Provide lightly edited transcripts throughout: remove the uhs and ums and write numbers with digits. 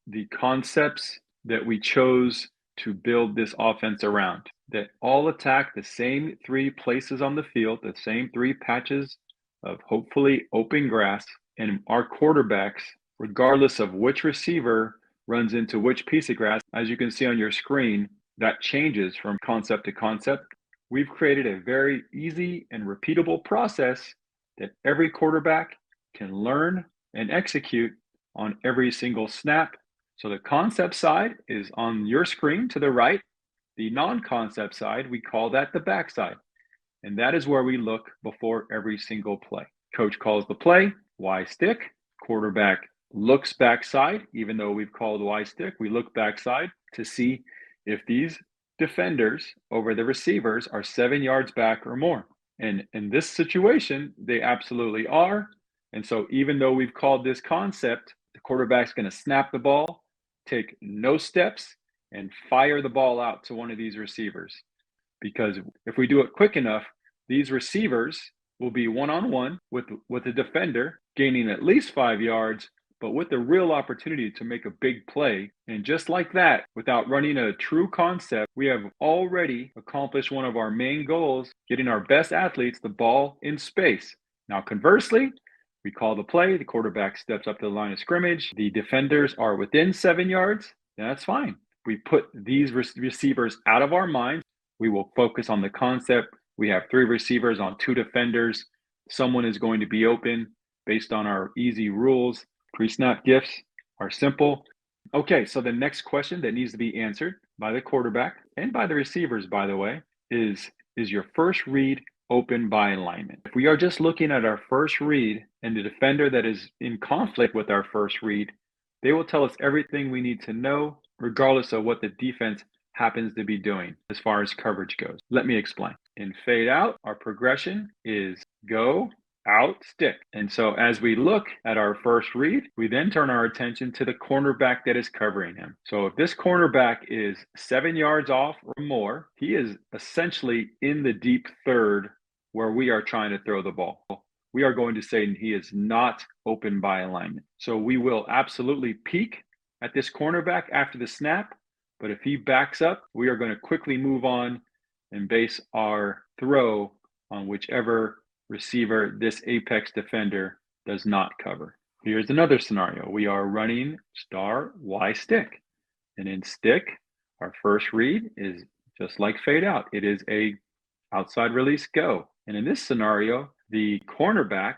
the concepts that we chose to build this offense around, that all attack the same three places on the field, the same three patches of hopefully open grass. And our quarterbacks, regardless of which receiver runs into which piece of grass, as you can see on your screen, that changes from concept to concept. We've created a very easy and repeatable process that every quarterback can learn and execute on every single snap. So the concept side is on your screen to the right. The non-concept side, we call that the backside. And that is where we look before every single play. Coach calls the play, Y stick. Quarterback looks backside, even though we've called Y stick, we look backside to see if these defenders over the receivers are 7 yards back or more. And in this situation, they absolutely are. And so even though we've called this concept, the quarterback's going to snap the ball, take no steps, and fire the ball out to one of these receivers. Because if we do it quick enough, these receivers will be one-on-one with the defender, gaining at least 5 yards, but with the real opportunity to make a big play. And just like that, without running a true concept, we have already accomplished one of our main goals, getting our best athletes the ball in space. Now, conversely, we call the play, the quarterback steps up to the line of scrimmage, the defenders are within 7 yards, that's fine. We put these receivers out of our minds. We will focus on the concept. We have 3 receivers on 2 defenders. Someone is going to be open based on our easy rules. Pre-snap gifts are simple. Okay, so the next question that needs to be answered by the quarterback and by the receivers, by the way, is your first read open by alignment? If we are just looking at our first read and the defender that is in conflict with our first read, they will tell us everything we need to know, regardless of what the defense happens to be doing as far as coverage goes. Let me explain. In fade out, our progression is go, out, stick. And so as we look at our first read, we then turn our attention to the cornerback that is covering him. So if this cornerback is 7 yards off or more, he is essentially in the deep third where we are trying to throw the ball. We are going to say he is not open by alignment. So we will absolutely peek at this cornerback after the snap, but if he backs up, we are going to quickly move on and base our throw on whichever receiver this apex defender does not cover. Here's another scenario. We are running star Y stick. And in stick, our first read is just like fade out. It is a outside release go. And in this scenario, the cornerback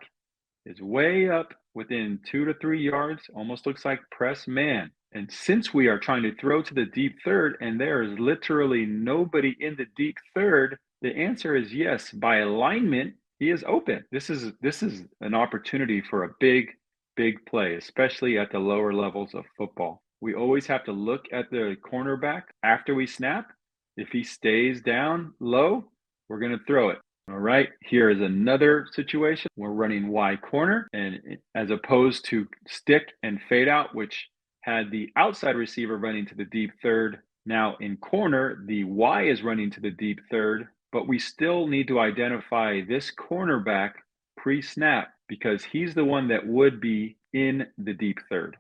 is way up within 2 to 3 yards, almost looks like press man. And since we are trying to throw to the deep third and there is literally nobody in the deep third, the answer is yes. By alignment, he is open. This is an opportunity for a big play, especially at the lower levels of football. We always have to look at the cornerback after we snap. If he stays down low, we're going to throw it. All right, here is another situation. We're running Y corner, and as opposed to stick and fade out, which had the outside receiver running to the deep third, now in corner, the Y is running to the deep third, but we still need to identify this cornerback pre-snap because he's the one that would be in the deep third.